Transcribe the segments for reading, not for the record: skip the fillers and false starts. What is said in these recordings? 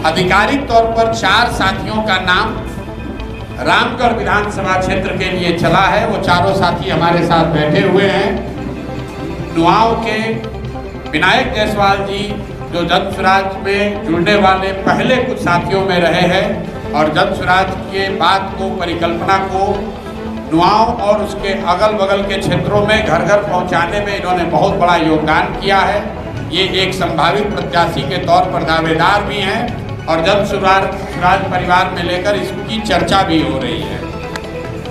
आधिकारिक तौर पर 4 साथियों का नाम रामगढ़ विधानसभा क्षेत्र के लिए चला है। वो चारों साथी हमारे साथ बैठे हुए हैं। नुआव के विनायक जायसवाल जी जो जन स्वराज में जुड़ने वाले पहले कुछ साथियों में रहे हैं और जन स्वराज के बात को, परिकल्पना को नुआव और उसके अगल बगल के क्षेत्रों में घर घर पहुंचाने में इन्होंने बहुत बड़ा योगदान किया है। ये एक संभावित प्रत्याशी के तौर पर दावेदार भी हैं और जन स्वराज परिवार में लेकर इसकी चर्चा भी हो रही है।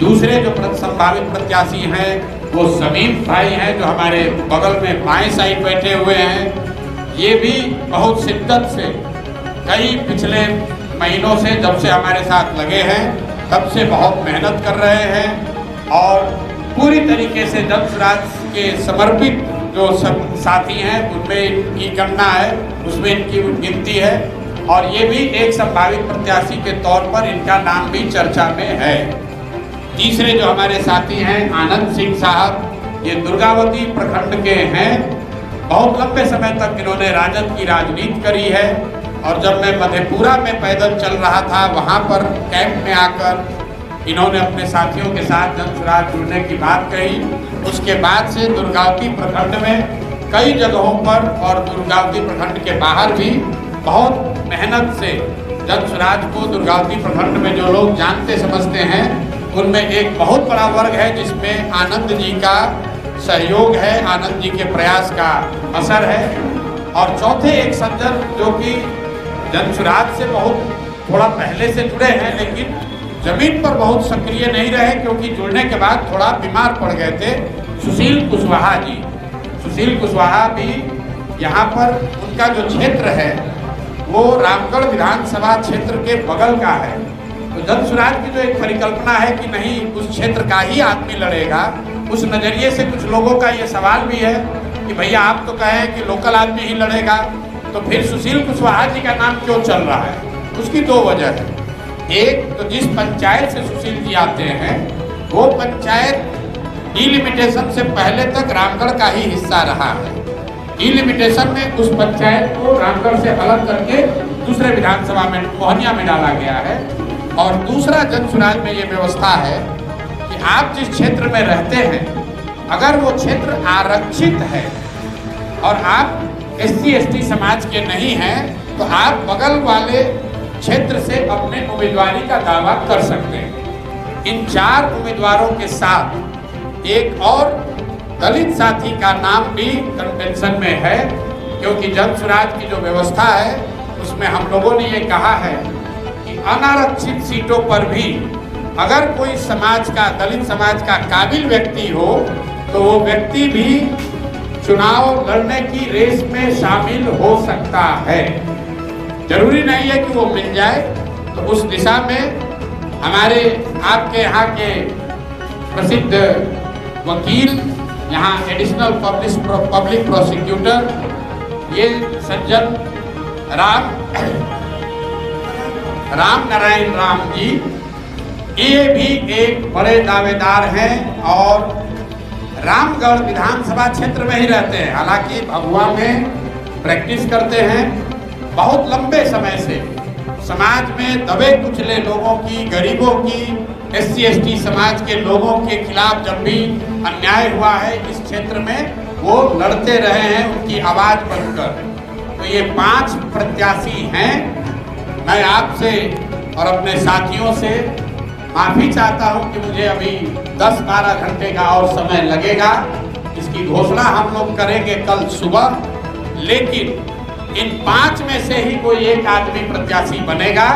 दूसरे जो संभावित प्रत्याशी हैं वो समीम भाई हैं जो हमारे बगल में बाएं साइड बैठे हुए हैं। ये भी बहुत शिद्दत से कई पिछले महीनों से जब से हमारे साथ लगे हैं तब से बहुत मेहनत कर रहे हैं और पूरी तरीके से जन स्वराज के समर्पित जो साथी हैं उनमें इनकी गणना है, उसमें इनकी गिनती है और ये भी एक संभावित प्रत्याशी के तौर पर इनका नाम भी चर्चा में है। तीसरे जो हमारे साथी हैं आनंद सिंह साहब, ये दुर्गावती प्रखंड के हैं। बहुत लंबे समय तक इन्होंने राजद की राजनीति करी है और जब मैं मधेपुरा में पैदल चल रहा था वहाँ पर कैंप में आकर इन्होंने अपने साथियों के साथ जन स्वराज जुड़ने की बात कही। उसके बाद से दुर्गावती प्रखंड में कई जगहों पर और दुर्गावती प्रखंड के बाहर भी बहुत मेहनत से जन स्वराज को दुर्गावती प्रखंड में जो लोग जानते समझते हैं उनमें एक बहुत बड़ा वर्ग है जिसमें आनंद जी का सहयोग है, आनंद जी के प्रयास का असर है। और चौथे एक सज्जन जो कि जन स्वराज से बहुत थोड़ा पहले से जुड़े हैं लेकिन जमीन पर बहुत सक्रिय नहीं रहे क्योंकि जुड़ने के बाद थोड़ा बीमार पड़ गए थे, सुशील कुशवाहा जी। सुशील कुशवाहा भी यहाँ पर उनका जो क्षेत्र है वो रामगढ़ विधानसभा क्षेत्र के बगल का है। तो जन स्वराज की जो एक परिकल्पना है कि नहीं उस क्षेत्र का ही आदमी लड़ेगा, उस नज़रिए से कुछ लोगों का ये सवाल भी है कि भैया आप तो कहें कि लोकल आदमी ही लड़ेगा तो फिर सुशील कुशवाहा जी का नाम क्यों चल रहा है। उसकी 2 वजह है। एक तो जिस पंचायत से सुशील जी आते हैं वो पंचायत डिलिमिटेशन से पहले तक रामगढ़ का ही हिस्सा रहा है। डिलिमिटेशन में उस पंचायत को रामगढ़ से अलग करके दूसरे विधानसभा में मोहनिया में डाला गया है। और दूसरा जन स्वराज में ये व्यवस्था है कि आप जिस क्षेत्र में रहते हैं अगर वो क्षेत्र आरक्षित है और आप SC/ST समाज के नहीं हैं तो आप बगल वाले क्षेत्र से अपने उम्मीदवारी का दावा कर सकते हैं। इन 4 उम्मीदवारों के साथ एक और दलित साथी का नाम भी कंटेंशन में है क्योंकि जन स्वराज की जो व्यवस्था है उसमें हम लोगों ने ये कहा है कि अनारक्षित सीटों पर भी अगर कोई समाज का, दलित समाज का काबिल व्यक्ति हो तो वो व्यक्ति भी चुनाव लड़ने की रेस में शामिल हो सकता है। जरूरी नहीं है कि वो मिल जाए। तो उस दिशा में हमारे आपके यहाँ के प्रसिद्ध वकील, यहाँ एडिशनल पब्लिक प्रोसिक्यूटर ये सज्जन राम नारायण राम जी, ये भी एक बड़े दावेदार हैं और रामगढ़ विधानसभा क्षेत्र में ही रहते हैं। हालांकि भभुआ में प्रैक्टिस करते हैं। बहुत लंबे समय से समाज में दबे कुचले लोगों की, गरीबों की, SC/ST समाज के लोगों के खिलाफ जब भी अन्याय हुआ है इस क्षेत्र में वो लड़ते रहे हैं उनकी आवाज़ बनकर। तो ये 5 प्रत्याशी हैं। मैं आपसे और अपने साथियों से माफ़ी चाहता हूं कि मुझे अभी 10-12 घंटे का और समय लगेगा। इसकी घोषणा हम लोग करेंगे कल सुबह, लेकिन इन 5 में से ही कोई एक आदमी प्रत्याशी बनेगा।